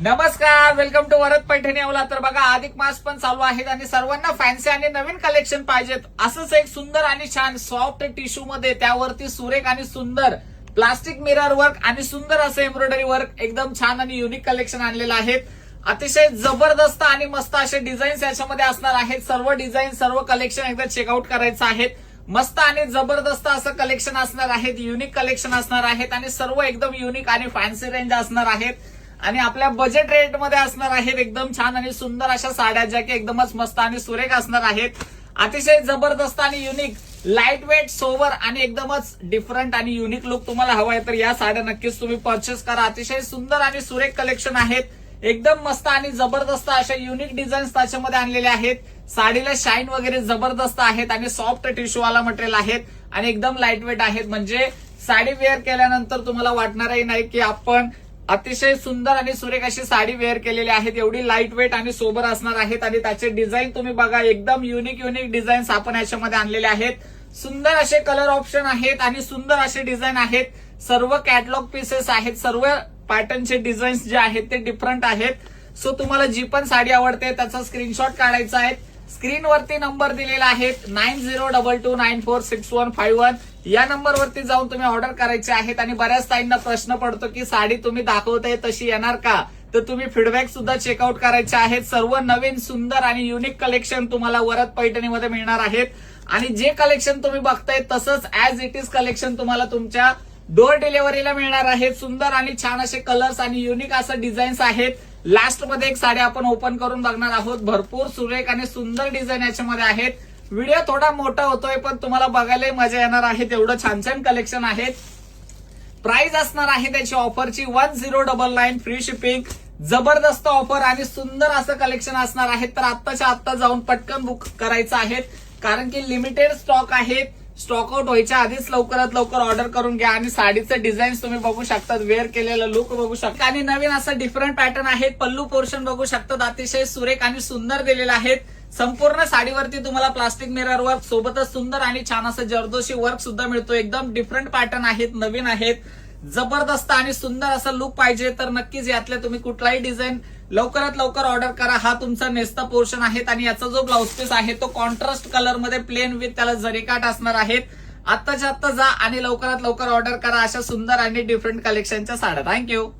नमस्कार, welcome to Varad Paithani अवला. तर बघा, अधिक मास पण चालू आहेत आणि सर्वांना फॅन्सी आणि नवीन कलेक्शन पाहिजेत. असंच एक सुंदर आणि छान सॉफ्ट टिश्यू मध्ये त्यावरती सुरेख आणि सुंदर प्लास्टिक मिरर वर्क आणि सुंदर असं एम्ब्रॉयडरी वर्क एकदम छान आणि युनिक कलेक्शन आणलेलं आहे. अतिशय जबरदस्त आणि मस्त असे डिझाईन्स याच्यामध्ये असणार आहेत. सर्व डिझाईन सर्व कलेक्शन एकदा चेकआउट करायचं आहे. मस्त आणि जबरदस्त असं कलेक्शन असणार आहेत. युनिक कलेक्शन असणार आहेत आणि सर्व एकदम युनिक आणि फॅन्सी रेंज असणार आहेत आणि आपल्या बजेट रेट मध्ये असणार आहेत. एकदम छान आणि सुंदर अशा साड्या ज्या की एकदमच मस्त आणि सुरेख असणार आहेत. अतिशय जबरदस्त आणि युनिक, लाईट वेट, सोबर आणि एकदमच डिफरंट आणि युनिक लुक तुम्हाला हवा आहे तर या साड्या नक्कीच तुम्ही परचेस करा. अतिशय सुंदर आणि सुरेख कलेक्शन आहेत. एकदम मस्त आणि जबरदस्त अशा युनिक डिझाईन्स त्याच्यामध्ये आणलेले आहेत. साडीला शाईन वगैरे जबरदस्त आहेत आणि सॉफ्ट टिश्यू वाला मटेरियल आहेत आणि एकदम लाईट वेट आहेत. म्हणजे साडी वेअर केल्यानंतर तुम्हाला वाटणारही नाही की आपण अतिशय सुंदर आणि सुरेख अशी साडी वेअर केलेली आहेत. एवढी लाईट वेट आणि सोबर असणार आहेत आणि त्याचे डिझाईन तुम्ही बघा, एकदम युनिक डिझाईन्स आपण याच्यामध्ये आणलेले आहेत. सुंदर असे कलर ऑप्शन आहेत आणि सुंदर असे डिझाईन आहेत. सर्व कॅटलॉग पीसेस आहेत. सर्व पॅटर्नचे डिझाईन्स जे आहेत ते डिफरंट आहेत. सो तुम्हाला जी पण साडी आवडते त्याचा स्क्रीनशॉट काढायचा आहे. स्क्रीनवरती नंबर दिलेला आहे 9022946151. या नंबरवरती जाऊन तुम्ही ऑर्डर करायचे आहेत. आणि बऱ्याच ताईंना प्रश्न पडतो की साडी तुम्ही दाखवताय तशी येणार का, तर तुम्ही फीडबॅक सुद्धा चेकआउट करायचे आहेत. सर्व नवीन सुंदर आणि युनिक कलेक्शन तुम्हाला वरद पैठणीमध्ये मिळणार आहेत आणि जे कलेक्शन तुम्ही बघताय तसंच ऍज इट इज कलेक्शन तुम्हाला तुमच्या डोअर डिलिव्हरीला मिळणार आहेत. सुंदर आणि छान असे कलर्स आणि युनिक असं डिझाईन्स आहेत. लास्ट मध्ये एक साडी आपण ओपन करून बघणार आहोत. भरपूर सुरेख आणि सुंदर डिझाईन याच्यामध्ये आहेत. व्हिडिओ थोडा मोठा होतोय पण तुम्हाला बघायला मजा येणार आहे. तेवढं छान छान कलेक्शन आहेत. प्राइस असणार आहे त्याची ऑफरची 1099 फ्री शिपिंग. जबरदस्त ऑफर आणि सुंदर असं कलेक्शन असणार आहे. तर आत्ताच्या आत्ता जाऊन पटकन बुक करायचं आहे कारण की लिमिटेड स्टॉक आहे. स्टॉक आउट व्हायच्या आधीच लवकरात लवकर ऑर्डर करून घ्या. आणि साडीचे डिझाईन तुम्ही बघू शकता, वेअर केलेलं लुक बघू शकता आणि नवीन असं डिफरंट पॅटर्न आहेत. पल्लू पोर्शन बघू शकतात, अतिशय सुरेख आणि सुंदर दिलेले आहेत. संपूर्ण साडीवरती तुम्हाला प्लास्टिक मिरर वर्क सोबतच सुंदर आणि छान असं जरदोशी वर्क सुद्धा मिळतो. एकदम डिफरंट पॅटर्न आहेत, नवीन आहेत. जबरदस्त आणि सुंदर असा लुक पाहिजे तर नक्कीच यातले तुम्ही कुठलाही डिझाईन लवकरात लवकर ऑर्डर करा. हा तुमचा नेस्ता पोर्शन आहे आणि याचा जो ब्लाउज पीस आहे तो कॉन्ट्रास्ट कलर मध्ये प्लेन विथ त्याला जरीकाठ असणार आहेत. आत्ताच्या आत्ता जा आणि लवकरात लवकर ऑर्डर करा अशा सुंदर आणि डिफरंट कलेक्शनच्या साड्या. थँक्यू.